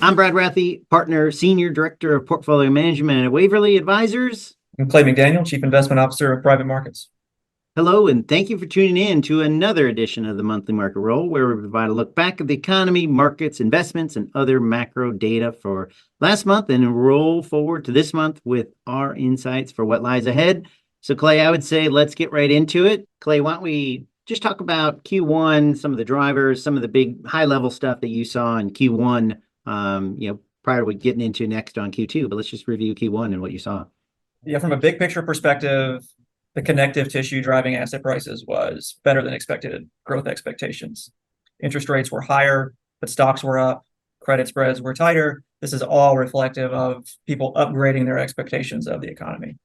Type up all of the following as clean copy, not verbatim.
I'm Brad Rathe, partner, senior director of portfolio management at Waverly Advisors. I'm Clay McDaniel, Chief Investment Officer of Private Markets. Hello, and thank you for tuning in to another edition of the Monthly Market Roll, where we provide a look back at the economy, markets, investments, and other macro data for last month and roll forward to this month with our insights for what lies ahead. So, Clay, I would say let's get right into it. Clay, why don't we just talk about Q1, some of the drivers, some of the big high-level stuff that you saw in Q1, prior to getting into next on Q2, but let's just review Q1 and what you saw. Yeah, from a big picture perspective, the connective tissue driving asset prices was better than expected growth expectations. Interest rates were higher, but stocks were up, credit spreads were tighter. This is all reflective of people upgrading their expectations of the economy.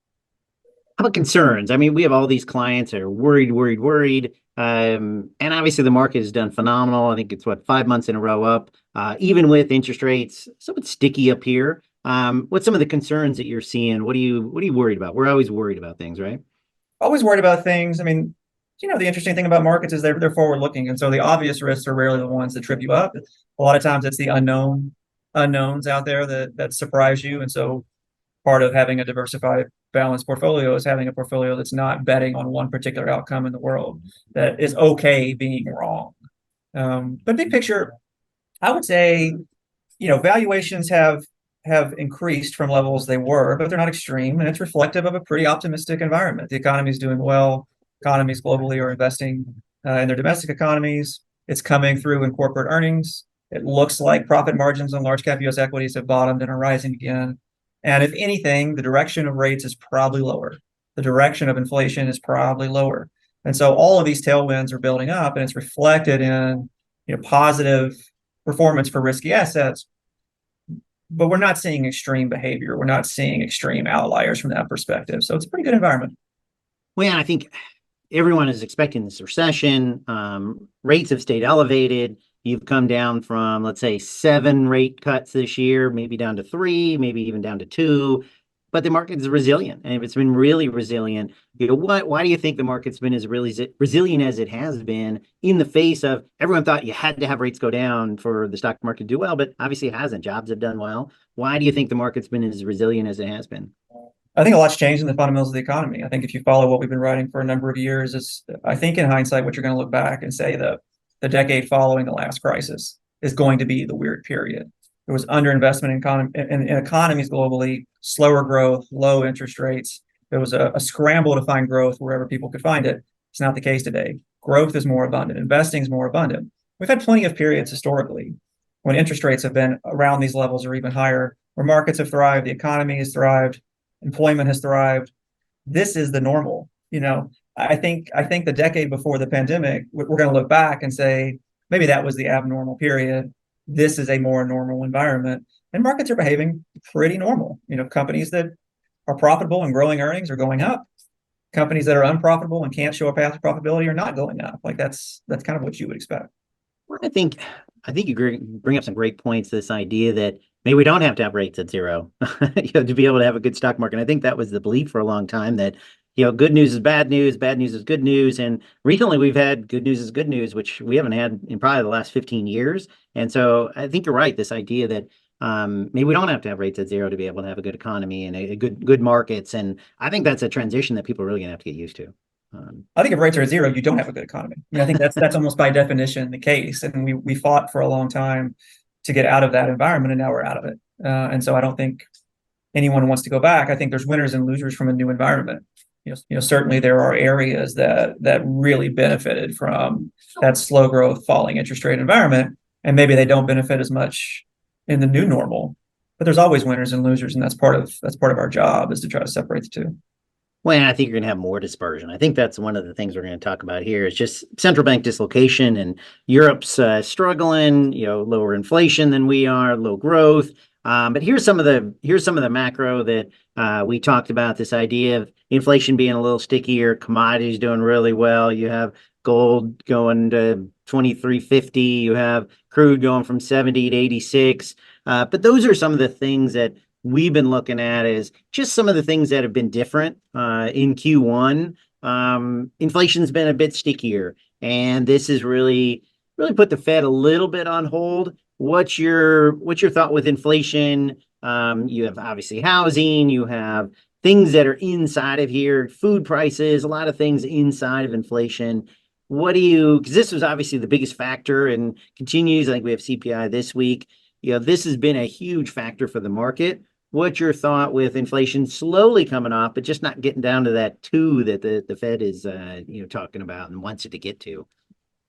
How about concerns? I mean, we have all these clients that are worried. And obviously the market has done phenomenal. I think it's 5 months in a row up, even with interest rates somewhat sticky up here. What's some of the concerns that you're seeing? What are you worried about? We're always worried about things, right? Always worried about things. I mean, the interesting thing about markets is they're forward looking. And so the obvious risks are rarely the ones that trip you up. A lot of times it's the unknowns out there that surprise you. And so part of having a diversified, balanced portfolio is having a portfolio that's not betting on one particular outcome in the world, that is okay being wrong. But big picture, I would say, valuations have increased from levels they were, but they're not extreme, and it's reflective of a pretty optimistic environment. The economy is doing well. Economies globally are investing in their domestic economies. It's coming through in corporate earnings. It looks like profit margins on large cap U.S. equities have bottomed and are rising again. And if anything, the direction of rates is probably lower. The direction of inflation is probably lower. And so all of these tailwinds are building up, and it's reflected in positive performance for risky assets. But we're not seeing extreme behavior. We're not seeing extreme outliers from that perspective. So it's a pretty good environment. Well, yeah, I think everyone is expecting this recession. Rates have stayed elevated. You've come down from, let's say, 7 rate cuts this year, maybe down to 3, maybe even down to 2. But the market is resilient, and if it's been really resilient, why do you think the market's been as really resilient as it has been in the face of everyone thought you had to have rates go down for the stock market to do well, but obviously it hasn't. Jobs have done well. Why do you think the market's been as resilient as it has been? I think a lot's changed in the fundamentals of the economy. I think if you follow what we've been writing for a number of years, I think in hindsight, what you're going to look back and say that the decade following the last crisis is going to be the weird period. There was underinvestment in economies globally, slower growth, low interest rates. There was a scramble to find growth wherever people could find it. It's not the case today. Growth is more abundant. Investing is more abundant. We've had plenty of periods historically when interest rates have been around these levels or even higher, where markets have thrived, the economy has thrived, employment has thrived. This is the normal. I think the decade before the pandemic, we're going to look back and say, maybe that was the abnormal period. This is a more normal environment, and markets are behaving pretty normal. Companies that are profitable and growing earnings are going up. Companies that are unprofitable and can't show a path to profitability are not going up. Like that's kind of what you would expect. Well, I think you bring up some great points. This idea that maybe we don't have to have rates at zero, to be able to have a good stock market. I think that was the belief for a long time that good news is bad news is good news. And recently we've had good news is good news, which we haven't had in probably the last 15 years. And so I think you're right. This idea that maybe we don't have to have rates at zero to be able to have a good economy and a good markets. And I think that's a transition that people are really going to have to get used to. I think if rates are at zero, you don't have a good economy. I think that's almost by definition the case. And we fought for a long time to get out of that environment, and now we're out of it. And so I don't think anyone wants to go back. I think there's winners and losers from a new environment. Certainly there are areas that really benefited from that slow growth, falling interest rate environment, and maybe they don't benefit as much in the new normal. But there's always winners and losers, and that's part of our job, is to try to separate the two. Well, I think you're going to have more dispersion. I think that's one of the things we're going to talk about here is just central bank dislocation, and Europe's struggling, lower inflation than we are, low growth. But here's some of the macro that we talked about, this idea of inflation being a little stickier, commodities doing really well. You have gold going to 2350, you have crude going from 70 to 86. But those are some of the things that we've been looking at as just some of the things that have been different in Q1. Inflation's been a bit stickier, and this has really put the Fed a little bit on hold. What's your thought with inflation? You have obviously housing, you have things that are inside of here, food prices, a lot of things inside of inflation. What do you, because this was obviously the biggest factor and continues. I think we have CPI this week. This has been a huge factor for the market. What's your thought with inflation slowly coming off, but just not getting down to that two that the Fed is talking about and wants it to get to?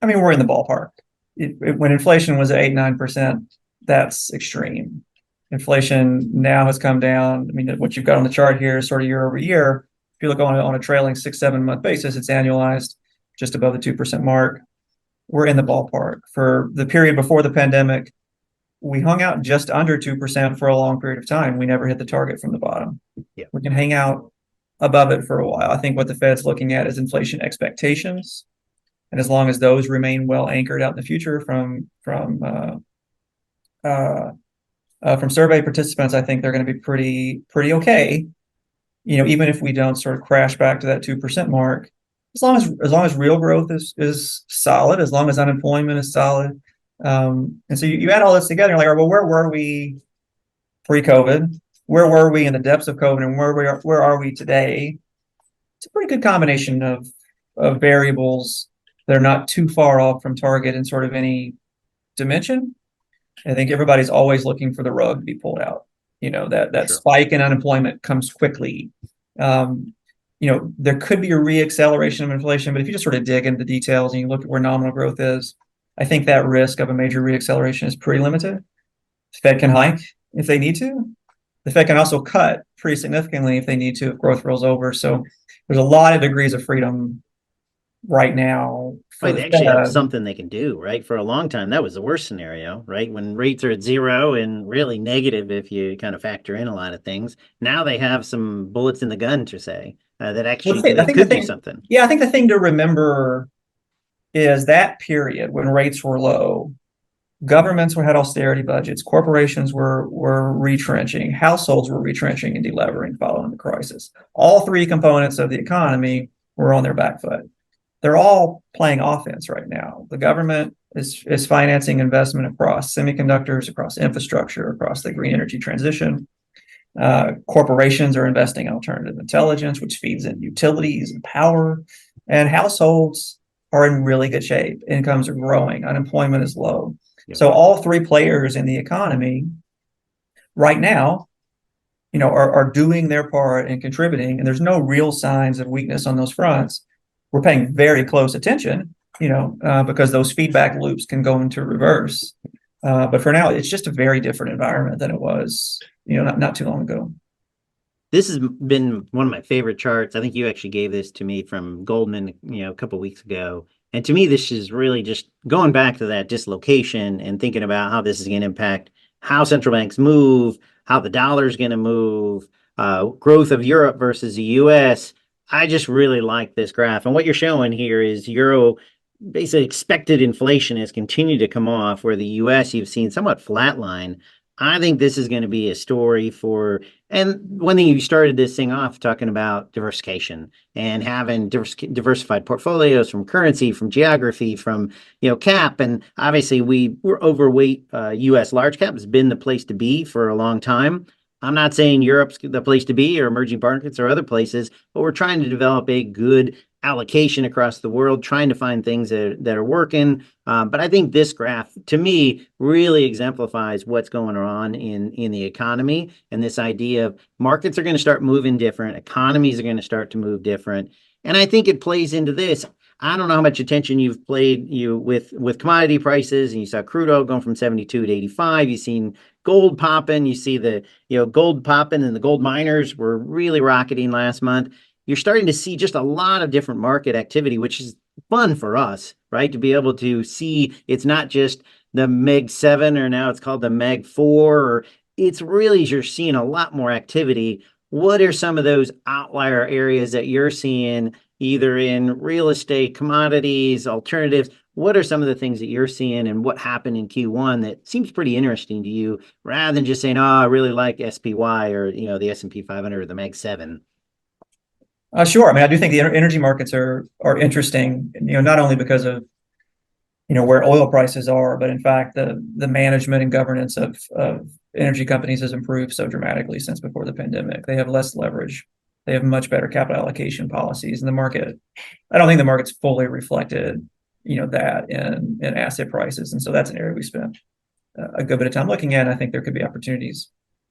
I mean, we're in the ballpark. When inflation was at 8-9%, that's extreme. Inflation now has come down. I mean, what you've got on the chart here is sort of year over year. If you look on a trailing 6-7 month basis, it's annualized just above the 2% mark. We're in the ballpark. For the period before the pandemic, we hung out just under 2% for a long period of time. We never hit the target from the bottom. Yeah. We can hang out above it for a while. I think what the Fed's looking at is inflation expectations. And as long as those remain well anchored out in the future from survey participants, I think they're going to be pretty okay. Even if we don't sort of crash back to that 2% mark, as long as real growth is solid, as long as unemployment is solid, and so you add all this together, you're like, well, where were we pre-COVID? Where were we in the depths of COVID, and where are we today? It's a pretty good combination of variables. They're not too far off from target in sort of any dimension. I think everybody's always looking for the rug to be pulled out. That Sure. spike in unemployment comes quickly. There could be a reacceleration of inflation, but if you just sort of dig into the details and you look at where nominal growth is, I think that risk of a major reacceleration is pretty limited. The Fed can hike if they need to. The Fed can also cut pretty significantly if they need to, if growth rolls over. So there's a lot of degrees of freedom right now for Right, the they actually have Fed. something they can do, right? For a long time, that was the worst scenario, right? When rates are at zero and really negative if you kind of factor in a lot of things. Now they have some bullets in the gun to say that Well, actually I they think the could do thing, something. yeah, I think the thing to remember is that period when rates were low, governments had austerity budgets, corporations were retrenching, households were retrenching and delevering following the crisis. All three components of the economy were on their back foot. They're all playing offense right now. The government is financing investment across semiconductors, across infrastructure, across the green energy transition. Corporations are investing in alternative intelligence, which feeds in utilities and power. And households are in really good shape. Incomes are growing. Unemployment is low. Yeah. So all three players in the economy right now, are doing their part and contributing. And there's no real signs of weakness on those fronts. We're paying very close attention, because those feedback loops can go into reverse. But for now, it's just a very different environment than it was, not too long ago. This has been one of my favorite charts. I think you actually gave this to me from Goldman, a couple of weeks ago. And to me, this is really just going back to that dislocation and thinking about how this is going to impact how central banks move, how the dollar is going to move, growth of Europe versus the US. I just really like this graph. And what you're showing here is Euro basically expected inflation has continued to come off, where the US you've seen somewhat flatline. I think this is going to be a story for, and one thing you started this thing off talking about diversification and having diversified portfolios from currency, from geography, from cap, and obviously we're overweight. U.S. large cap has been the place to be for a long time. I'm not saying Europe's the place to be or emerging markets or other places, but we're trying to develop a good allocation across the world, trying to find things that are working. But I think this graph, to me, really exemplifies what's going on in the economy, and this idea of markets are going to start moving different, economies are going to start to move different. And I think it plays into this. I don't know how much attention you've played with commodity prices, and you saw crude oil going from 72 to 85. You've seen gold popping. You see the gold popping, and the gold miners were really rocketing last month. You're starting to see just a lot of different market activity, which is fun for us, right? To be able to see it's not just the Meg 7 or now it's called the Meg 4, or it's really you're seeing a lot more activity. What are some of those outlier areas that you're seeing either in real estate, commodities, alternatives? What are some of the things that you're seeing and what happened in Q1 that seems pretty interesting to you, rather than just saying, oh, I really like SPY or, the S&P 500 or the Meg 7? Sure. I mean, I do think the energy markets are interesting, not only because of, where oil prices are, but in fact, the management and governance of energy companies has improved so dramatically since before the pandemic. They have less leverage. They have much better capital allocation policies, and the market. I don't think the market's fully reflected, that in asset prices, and so that's an area we spent a good bit of time looking at. And I think there could be opportunities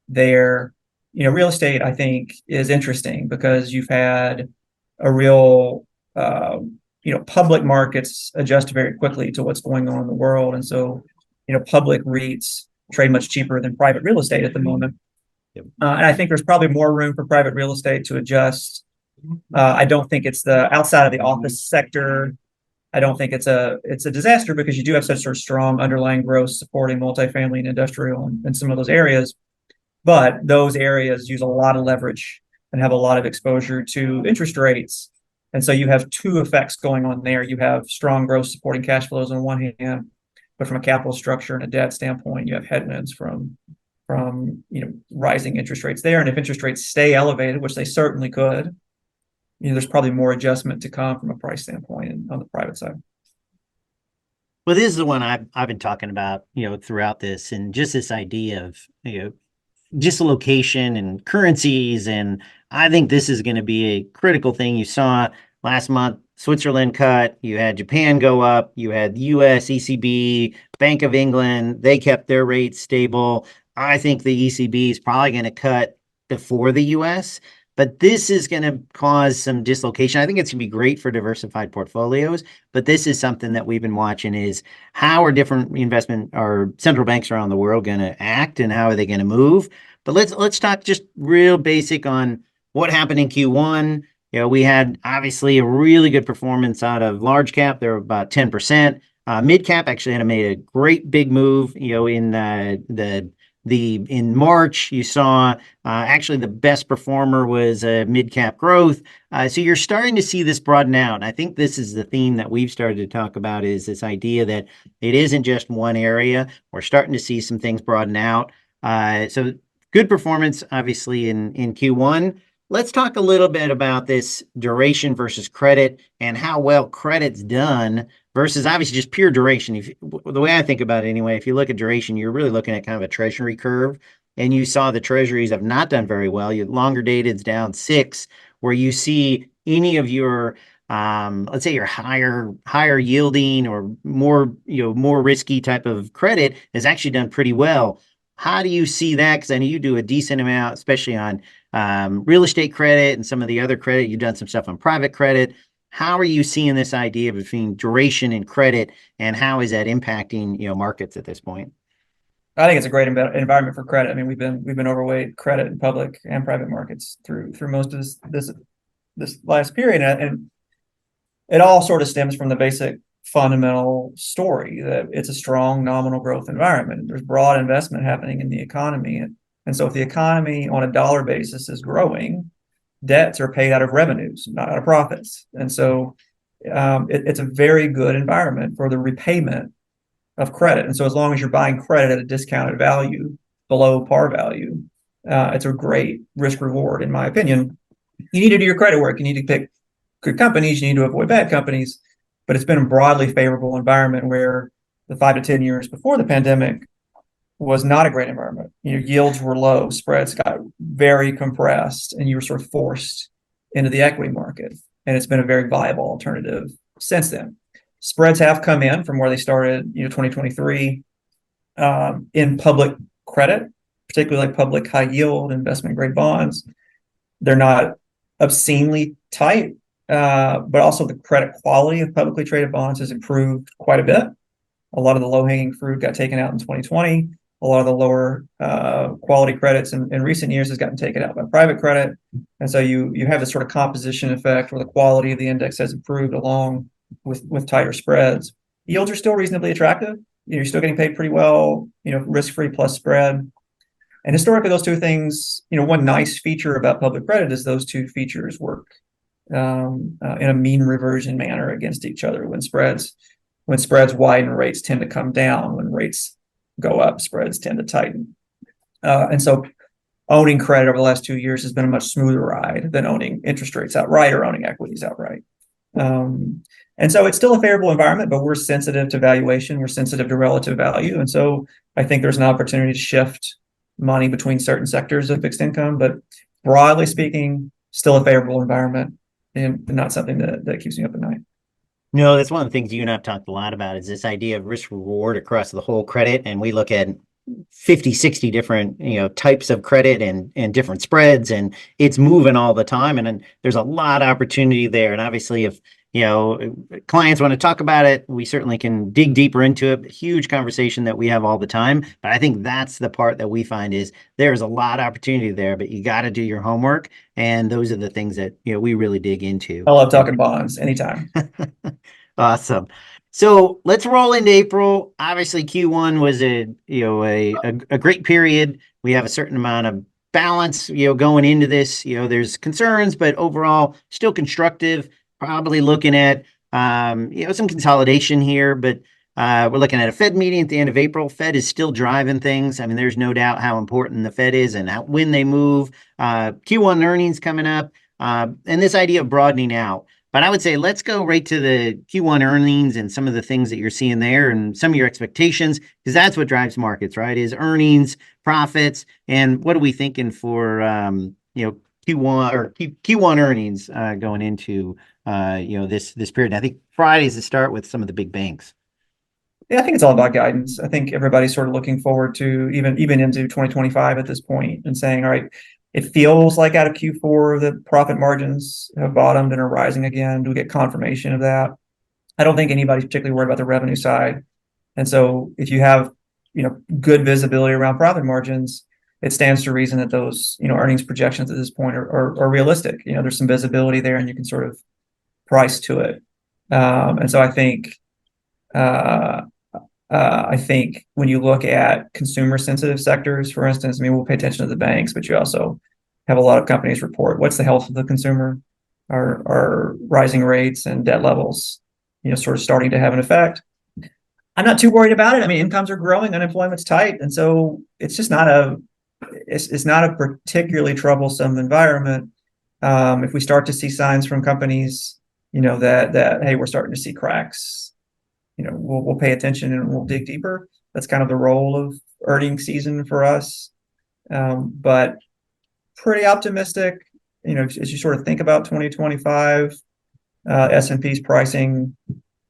there. Real estate, I think, is interesting because you've had a real public markets adjust very quickly to what's going on in the world. And so, public REITs trade much cheaper than private real estate at the moment. Yep. And I think there's probably more room for private real estate to adjust. I don't think it's outside of the office sector. I don't think it's a disaster because you do have such sort of strong underlying growth supporting multifamily and industrial and some of those areas. But those areas use a lot of leverage and have a lot of exposure to interest rates. And so you have two effects going on there. You have strong growth supporting cash flows on one hand, but from a capital structure and a debt standpoint, you have headwinds from rising interest rates there. And if interest rates stay elevated, which they certainly could, there's probably more adjustment to come from a price standpoint on the private side. Well, this is the one I've been talking about, throughout this, and just this idea of, dislocation and currencies. And I think this is going to be a critical thing. You saw last month, Switzerland cut, you had Japan go up, you had the US, ECB, Bank of England, they kept their rates stable. I think the ECB is probably going to cut before the US, but this is going to cause some dislocation. I think it's going to be great for diversified portfolios, but this is something that we've been watching is how are different investment or central banks around the world going to act and how are they going to move? But let's talk just real basic on what happened in Q1. We had obviously a really good performance out of large cap. They're about 10%. Mid cap actually had made a great big move, in March. You saw actually the best performer was mid cap growth. So you're starting to see this broaden out. And I think this is the theme that we've started to talk about is this idea that it isn't just one area. We're starting to see some things broaden out. So good performance, obviously, in Q1. Let's talk a little bit about this duration versus credit and how well credit's done versus obviously just pure duration. The way I think about it anyway, if you look at duration, you're really looking at kind of a treasury curve, and you saw the treasuries have not done very well. Your longer dated's down 6, where you see any of your let's say your higher yielding or more risky type of credit has actually done pretty well. How do you see that? Because I know you do a decent amount, especially on real estate credit and some of the other credit. You've done some stuff on private credit. How are you seeing this idea between duration and credit, and how is that impacting markets at this point? I think it's a great environment for credit. I mean, we've been overweight credit in public and private markets through most of this last period, and it all sort of stems from the basic fundamental story that it's a strong nominal growth environment. There's broad investment happening in the economy. And so if the economy on a dollar basis is growing, debts are paid out of revenues, not out of profits. And so it's a very good environment for the repayment of credit. And so as long as you're buying credit at a discounted value below par value, it's a great risk reward, in my opinion. You need to do your credit work. You need to pick good companies. You need to avoid bad companies. But it's been a broadly favorable environment where the 5 to 10 years before the pandemic was not a great environment. Yields were low, spreads got very compressed, and you were sort of forced into the equity market. And it's been a very viable alternative since then. Spreads have come in from where they started, 2023 in public credit, particularly like public high yield investment grade bonds. They're not obscenely tight. But also the credit quality of publicly traded bonds has improved quite a bit. A lot of the low-hanging fruit got taken out in 2020. A lot of the lower quality credits in recent years has gotten taken out by private credit. And so you have this sort of composition effect where the quality of the index has improved along with tighter spreads. Yields are still reasonably attractive. You're still getting paid pretty well, risk-free plus spread. And historically, those two things, one nice feature about public credit is those two features work in a mean reversion manner against each other. When spreads widen, rates tend to come down. When rates go up, spreads tend to tighten. And so owning credit over the last 2 years has been a much smoother ride than owning interest rates outright or owning equities outright. And so it's still a favorable environment, but we're sensitive to valuation, we're sensitive to relative value. And so I think there's an opportunity to shift money between certain sectors of fixed income, but broadly speaking, still a favorable environment and not something that keeps me up at night. No, that's one of the things you and I've talked a lot about is this idea of risk reward across the whole credit. And we look at 50, 60 different, types of credit and different spreads, and it's moving all the time. And then there's a lot of opportunity there. And obviously if, clients want to talk about it, we certainly can dig deeper into it. Huge conversation that we have all the time. But I think that's the part that we find is there's a lot of opportunity there, but you got to do your homework. And those are the things that, we really dig into. I love talking bonds anytime. Awesome. So let's roll into April. Obviously, Q1 was a great period. We have a certain amount of balance, going into this. There's concerns, but overall still constructive. Probably looking at some consolidation here, but we're looking at a Fed meeting at the end of April. Fed is still driving things. I mean, there's no doubt how important the Fed is and when they move. Q1 earnings coming up, and this idea of broadening out. But I would say let's go right to the Q1 earnings and some of the things that you're seeing there and some of your expectations, because that's what drives markets, right? Is earnings, profits, and what are we thinking for Q1 or Q1 earnings going into this period. And I think Friday's the start with some of the big banks. Yeah, I think it's all about guidance. I think everybody's sort of looking forward to even into 2025 at this point and saying, all right, it feels like out of Q4 the profit margins have bottomed and are rising again. Do we get confirmation of that? I don't think anybody's particularly worried about the revenue side. And so if you have good visibility around profit margins, it stands to reason that those earnings projections at this point are realistic. There's some visibility there, and you can sort of price to it. And so I think when you look at consumer sensitive sectors, for instance, I mean, we'll pay attention to the banks, but you also have a lot of companies report what's the health of the consumer, are rising rates and debt levels, sort of starting to have an effect. I'm not too worried about it. I mean, incomes are growing, unemployment's tight, and so it's just not it's not a particularly troublesome environment. If we start to see signs from companies, that hey, we're starting to see cracks, we'll pay attention and we'll dig deeper. That's kind of the role of earnings season for us. But pretty optimistic, as you sort of think about 2025, S&P's pricing,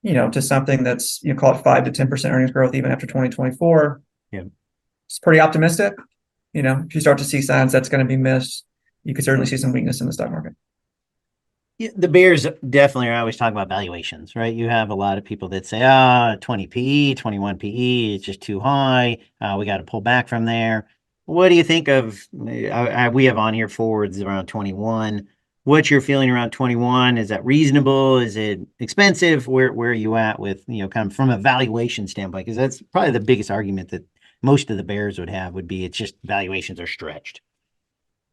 to something that's, call it 5 to 10% earnings growth even after 2024. Yeah. It's pretty optimistic. If you start to see signs that's going to be missed, you could certainly see some weakness in the stock market. Yeah, the bears definitely are always talking about valuations, right? You have a lot of people that say, 20 PE, 21 PE, it's just too high. We got to pull back from there. What do you think of, we have on here forwards around 21. What's your feeling around 21? Is that reasonable? Is it expensive? Where are you at with, kind of from a valuation standpoint? Because that's probably the biggest argument that most of the bears would have would be it's just valuations are stretched.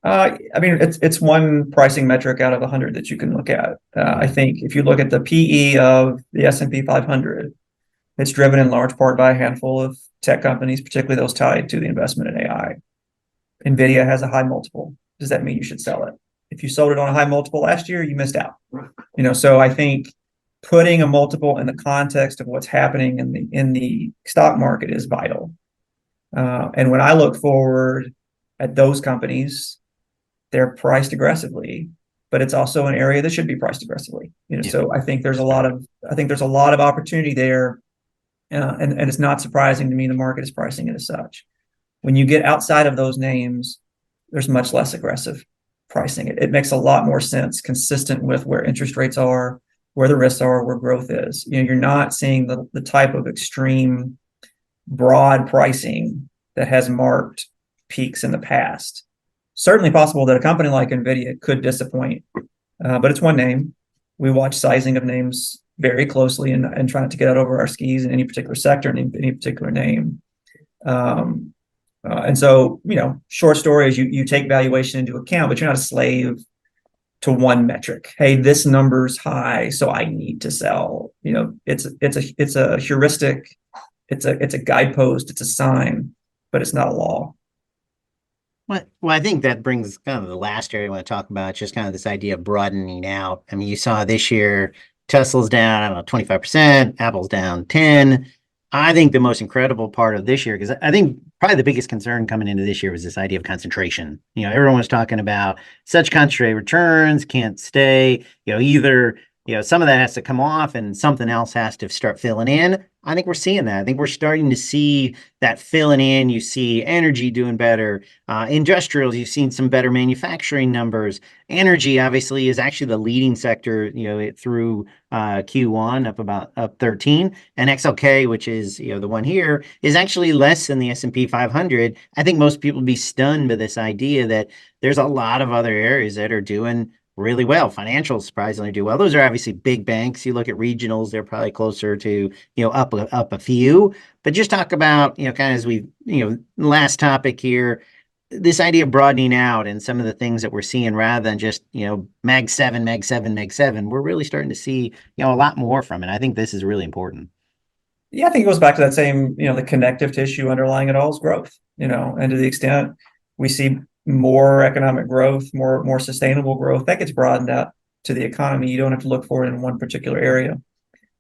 I mean, it's one pricing metric out of 100 that you can look at. I think if you look at the PE of the S&P 500, it's driven in large part by a handful of tech companies, particularly those tied to the investment in AI. NVIDIA has a high multiple. Does that mean you should sell it? If you sold it on a high multiple last year, you missed out. So I think putting a multiple in the context of what's happening in the stock market is vital. And when I look forward at those companies, they're priced aggressively, but it's also an area that should be priced aggressively. So I think there's a lot of opportunity there, and it's not surprising to me the market is pricing it as such. When you get outside of those names, there's much less aggressive pricing. It makes a lot more sense, consistent with where interest rates are, where the risks are, where growth is. You're not seeing the type of extreme broad pricing that has marked peaks in the past. Certainly possible that a company like NVIDIA could disappoint, but it's one name. We watch sizing of names very closely and try not to get out over our skis in any particular sector, in any particular name. And so, short story is you take valuation into account, but you're not a slave to one metric. Hey, this number's high, so I need to sell. It's a heuristic, it's a guidepost, it's a sign, but it's not a law. Well, I think that brings kind of the last area I want to talk about, just kind of this idea of broadening out. I mean, you saw this year, Tesla's down, I don't know, 25%, Apple's down 10. I think the most incredible part of this year, because I think probably the biggest concern coming into this year was this idea of concentration. Everyone was talking about such concentrated returns can't stay, either, some of that has to come off and something else has to start filling in. I think we're seeing that. I think we're starting to see that filling in. You see energy doing better. Industrials, you've seen some better manufacturing numbers. Energy, obviously, is actually the leading sector, through Q1 up 13. And XLK, which is, the one here, is actually less than the S&P 500. I think most people would be stunned by this idea that there's a lot of other areas that are doing really well. Financials surprisingly do well. Those are obviously big banks. You look at regionals, they're probably closer to, up a few. But just talk about, kind of as we, last topic here, this idea of broadening out and some of the things that we're seeing rather than just, Mag 7, Mag 7, Mag 7, we're really starting to see, a lot more from it. I think this is really important. Yeah, I think it goes back to that same, the connective tissue underlying it all is growth, and to the extent we see more economic growth, more sustainable growth, that gets broadened out to the economy. You don't have to look for it in one particular area.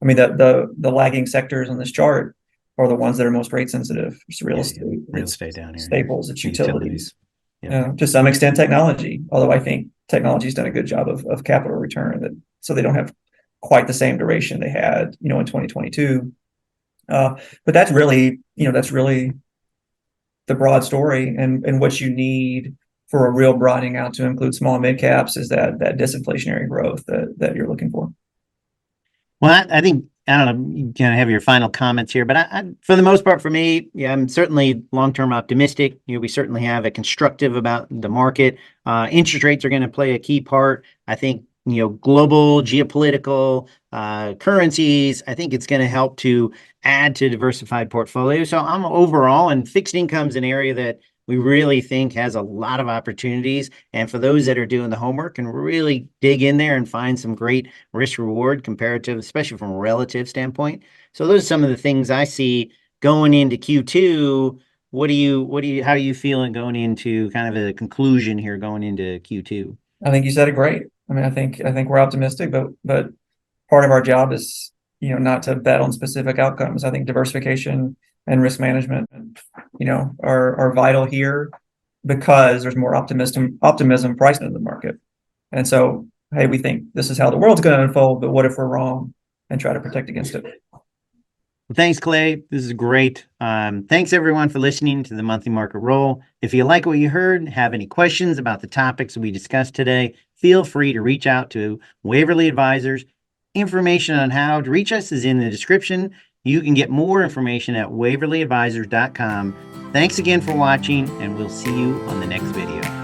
I mean, the lagging sectors on this chart are the ones that are most rate sensitive. It's real estate Down here. Staples, it's utilities. Yeah. To some extent technology, although I think technology's done a good job of capital return, so they don't have quite the same duration they had, in 2022. But that's really the broad story, and what you need for a real broadening out to include small and mid caps is that disinflationary growth that you're looking for. Well, I think, I don't know, you kind of have your final comments here, but I for the most part, for me, yeah, I'm certainly long-term optimistic. We certainly have a constructive about the market. Interest rates are going to play a key part. I think, global geopolitical currencies, I think it's going to help to add to diversified portfolios. So I'm overall, and fixed income is an area that we really think has a lot of opportunities. And for those that are doing the homework and really dig in there and find some great risk reward comparative, especially from a relative standpoint. So those are some of the things I see going into Q2. How are you feeling going into kind of a conclusion here going into Q2? I think you said it great. I mean, I think we're optimistic, but part of our job is, not to bet on specific outcomes. I think diversification and risk management, are vital here because there's more optimism priced into the market. And so, hey, we think this is how the world's going to unfold, but what if we're wrong, and try to protect against it. Well, thanks, Clay. This is great. Thanks, everyone, for listening to the Monthly Market Roll. If you like what you heard, have any questions about the topics we discussed today, feel free to reach out to Waverly Advisors. Information on how to reach us is in the description. You can get more information at waverlyadvisors.com. Thanks again for watching, and we'll see you on the next video.